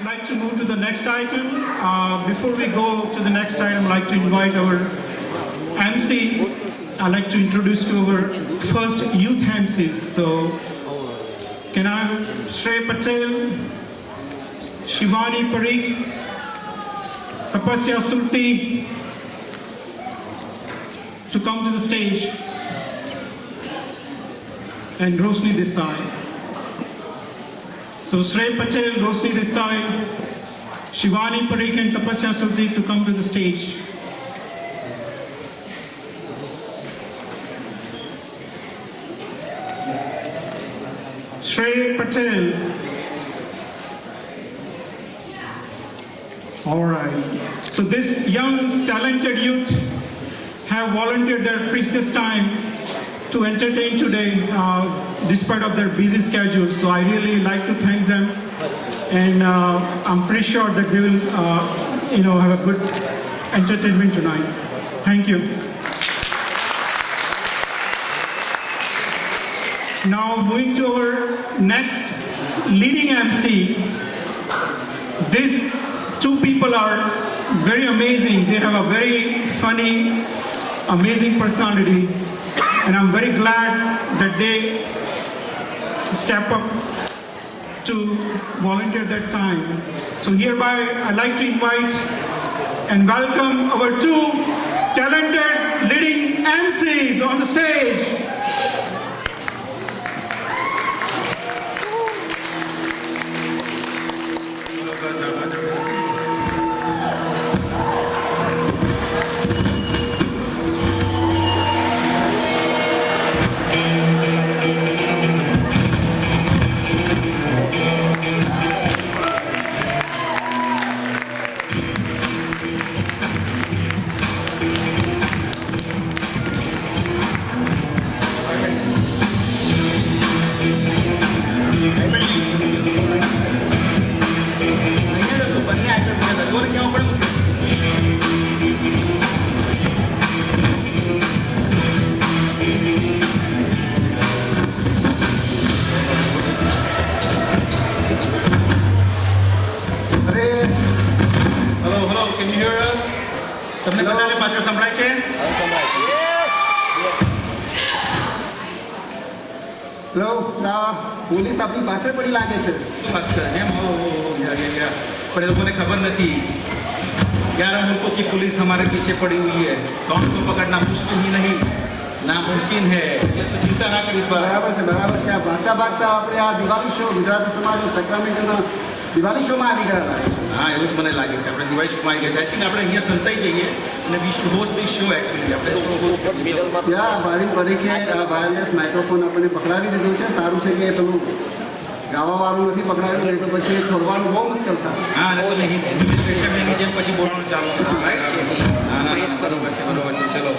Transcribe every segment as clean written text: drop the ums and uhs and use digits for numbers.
would like to move to the next item. Before we go to the next item, I'd like to invite our MC. I'd like to introduce to our first youth MCs. So, can I have Shrey Patel, Shivani Parikh, Tapasya Surti to come to the stage, and Rosni Desai. So Shrey Patel, Rosni Desai, Shivani Parikh and Tapasya Surti to come to the stage. Shrey Patel. All right. So this young, talented youth have volunteered their precious time to entertain today, despite of their busy schedules. So I really like to thank them, and I'm pretty sure that they will, have a good entertainment tonight. Thank you. Now moving to our next leading MC. These two people are very amazing. They have a very funny, amazing personality. And I'm very glad that they step up to volunteer their time. So hereby, I'd like to invite and welcome our two talented leading MCs on the stage. તમને બધાને પાછળ સંભળાય છે? Hello, police આપણી પાછળ પડી લાગે છે. શું વાત કરે છે? पर लोगों ने खबर नहीं थी. 11 मुल्कों की पुलिस हमारे पीछे पड़ी हुई है. कौन को पकड़ना मुश्किल ही नहीं, नामुमकिन है. ये तो चिंता ना करी. બરાબર છે. આ ભાગતા ભાગતા આપણે આ દિવાળી શો ગુજરાતી સમાજ સેક્રામેન્ટોનો દિવાળી શોમાં આવી ગયા. હા, એવું જ મને લાગે છે. આપણે દિવાળી શોમાં આવી ગયા. આઈ થિંક આપણે અહીંયા સંતાઈ જઈએ અને we should host this show actually. આપણે શો હોસ્ટ ત્યાં ભાવિન પરીખે વાયરલેસ માઇક્રોફોન આપણને પકડાવી દીધું છે. સારું છે કે પેલું ગાવાવાળું નથી પકડાવ્યું, નહીં તો પછી એ છોડવાનું બહુ મુશ્કેલ થાય. હા, અને તમે સ્ટેશનની જેમ પછી બોલવાનું ચાલુ કરો. હા, બરોબર છે. ચલો,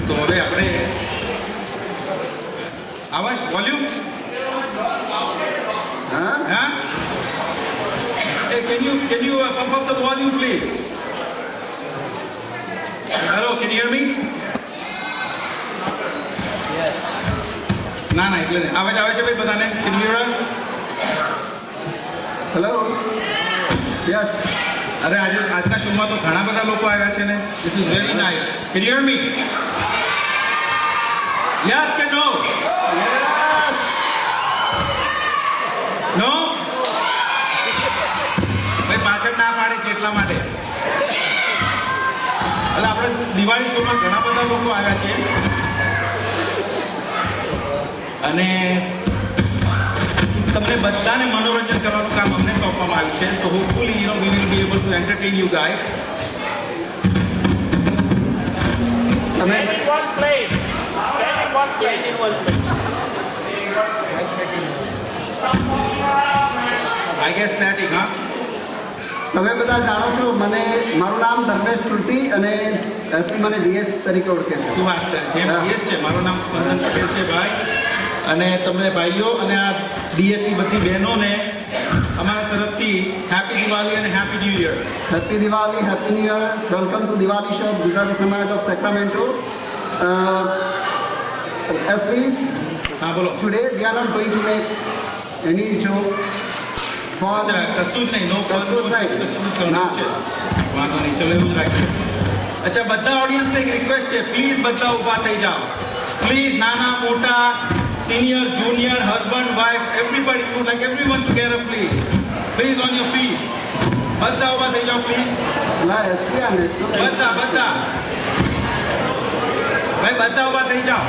તો હવે આપણે આવાજ વોલ્યુમ. હા, Hey, can you pump up the volume, please? Hello, can you hear me? Yes. ના એટલે આવે છે ભાઈ બધાને. Can you hear us? Hello, yes. અરે આજના શોમાં તો ઘણા બધા લોકો આવ્યા છે ને. This is very nice. Can you hear me? Yes કે no? No? ભાઈ પાછળ ના પાડે છે એટલા માટે. એટલે આપણે દિવાળી શોમાં ઘણા બધા લોકો આવ્યા છે અને તમને બધાને મનોરંજન કરવાનું કામ અમને સોંપવામાં આવ્યું છે. તો hopefully we will be able to entertain you guys. Stand in one place. Stand in one place. I guess static, huh? તમે બધા જાણો છો, મારું નામ ધર્મેશ સુરતી અને એસપી મને ડીએસ તરીકે ઓળખે છે. શું વાત કરે છે? ડીએસ છે. મારું નામ સ્પંદન પટેલ છે ભાઈ. અને તમને ભાઈઓ અને આ ડીએસની બધી બહેનોને અમારા તરફથી હેપી દિવાળી અને happy new year. Happy Diwali, happy new year. Welcome to Diwali show Gujarati સમાજ ઓફ સેક્રામેન્ટો. એસપી, હા બોલો. today we are not going to make any joke phone અચ્છા કશું જ નહીં નો ફોન કશું જ નહીં. કશું જ કરવાનું ના. છે વાંધો નહીં ચલો એવું જ રાખીએ અચ્છા બધા ઓડિયન્સને એક રિક્વેસ્ટ છે પ્લીઝ બધા ઊભા થઈ જાઓ પ્લીઝ નાના મોટા senior junior husband wife everybody you like everyone together please on your feet બધા ઊભા થઈ જાઓ પ્લીઝ ના એસપી અને બધા ભાઈ બધા ઊભા થઈ જાઓ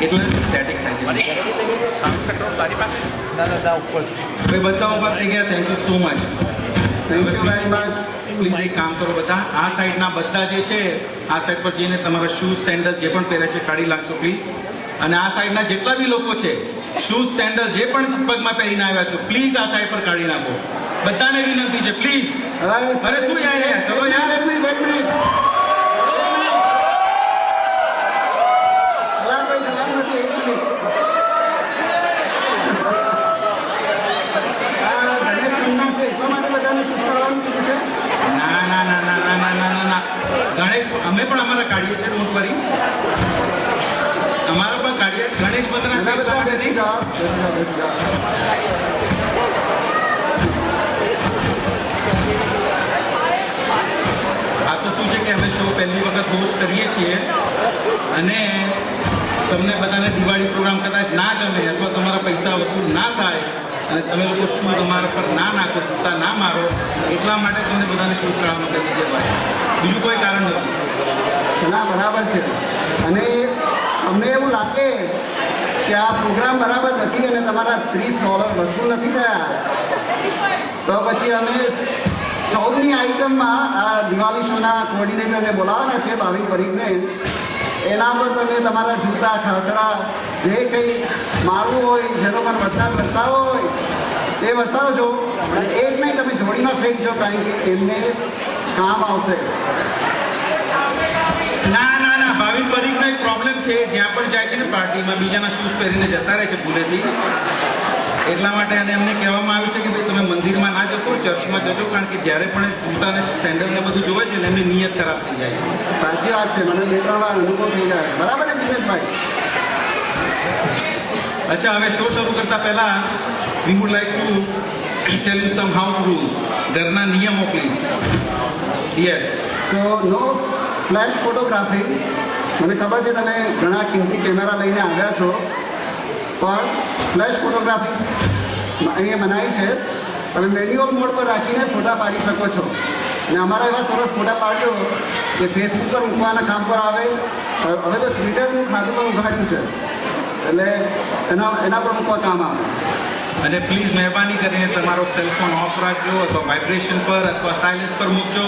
એટલે સ્ટેટિક થાય છે ભાઈ બધા ઊભા થઈ ગયા thank you so much thank you very much. Please એક કામ કરો બધા આ સાઈડના બધા જે છે આ સાઈડ પર જઈને તમારા શૂઝ સેન્ડલ જે પણ પહેરે છે કાઢી નાખશો પ્લીઝ અને આ સાઈડના જેટલા બી લોકો છે શૂઝ સેન્ડલ જે પણ પગમાં પહેરીને આવ્યા છો પ્લીઝ આ સાઈડ પર કાઢી નાખો બધાને વિનંતી છે પ્લીઝ અરે શું યાર ચલો યાર એક મિનિટ અલા કોઈ જવાનું નથી એક મિનિટ આ ગણેશ મંડળ છે એટલા માટે બધાને શું કરવાનું કીધું છે ના ના ના ના ના ના ના ના ના ગણેશ અમે પણ અમારા કાઢીએ છીએ ડોન્ટ વરી અમારા પણ કાઢીએ ગણેશ મંદિરના છે એના એટલા બધા માટે બેસી નહીં જાઓ, બેસી જાઓ. આ તો શું છે કે અમે શો પહેલી વખત હોસ્ટ કરીએ છીએ અને તમને બધાને દિવાળી પ્રોગ્રામ કદાચ ના ગમે અથવા તમારા પૈસા વસૂલ ના થાય અને તમે લોકો શું તમારા પર ના નાખો જૂતા ના મારો એટલા માટે તમને બધાને શૂટ કરવામાં કરી છે ભાઈ બીજું કોઈ કારણ નથી ના બરાબર છે અને અમને એવું લાગે કે આ પ્રોગ્રામ બરાબર નથી અને તમારા $30 વસૂલ નથી થયા તો પછી અમે 14મી આઇટમમાં આ દિવાળી શોના કોઓર્ડિનેટરને બોલાવવાના છે ભાવિક પરીખને એના પર તમે તમારા જૂતા ખાસડા જે કંઈ મારવું હોય જેનો પણ વરસાદ વરસાવો હોય એ વરસાવજો અને એક નહીં તમે જોડીમાં ફેંકજો કારણ કે એમને કામ આવશે ના ના ના ભાવિન પરીખનો એક પ્રોબ્લેમ છે જ્યાં પણ જાય છે ને પાર્ટીમાં બીજાના શૂઝ પહેરીને જતા રહે છે ભૂલેથી એટલા માટે અને એમને કહેવામાં આવ્યું છે કે ભાઈ તમે મંદિરમાં ના જશો ચર્ચમાં જજો કારણ કે જ્યારે પણ જૂતાને સેન્ડલને બધું જોવે છે ને એમની નિયત ખરાબ થઈ જાય છે સાચી વાત છે મને 2-3 વાર અનુભવ થઈ જાય બરાબર ને દિનેશભાઈ અચ્છા હવે શો શરૂ કરતા પહેલા વી would like to tell you some house rules ઘરના નિયમો પ્લીઝ યસ તો નો ફ્લેશ ફોટોગ્રાફી મને ખબર છે તમે ઘણા કિંમતી કેમેરા લઈને આવ્યા છો પણ ફ્લેશ ફોટોગ્રાફી અહીંયા મનાઈ છે તમે મેન્યુઅલ મોડ પર રાખીને ફોટા પાડી શકો છો અને અમારા એવા સરસ ફોટા પાડ્યો કે ફેસબુક પર મૂકવાના કામ પર આવે હવે તો ટ્વિટરનું ખાતું પણ ઉઘાડ્યું છે એટલે એના પર મૂકવા કામ આવે અને પ્લીઝ મહેરબાની કરીને તમારો સેલફોન ઓફ રાખજો અથવા વાઇબ્રેશન પર અથવા સાયલેન્સ પર મૂકજો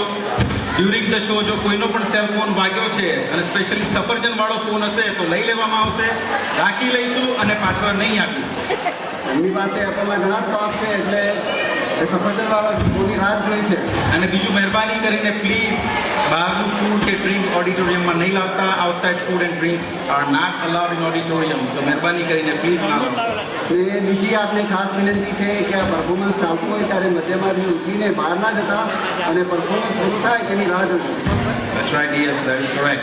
ડ્યુરિંગ ધ શો જો કોઈનો પણ સેલફોન વાગ્યો છે અને સ્પેશિયલી સફરજનવાળો ફોન હશે તો લઈ લેવામાં આવશે રાખી લઈશું અને પાછળ નહીં આપીશું એમની પાસે એપલના ઘણા સ્ટોક છે એટલે એ સફરજનવાળા ફોનની રાહ જોઈ છે અને બીજું મહેરબાની કરીને પ્લીઝ બહારનું ફૂડ કે ડ્રિંક ઓડિટોરિયમમાં નહીં લાવતા outside food and drinks are not allowed in auditorium તો મહેરબાની કરીને પ્લીઝ ના લાવતા અને બીજી આપને ખાસ વિનંતી છે કે આ પરફોર્મન્સ ચાલતું હોય ત્યારે મધ્યમાંથી ઉઠીને બહાર ના જતા અને પરફોર્મન્સ પૂરું થાય તેની રાહ જોજો That's right, yes, that is correct.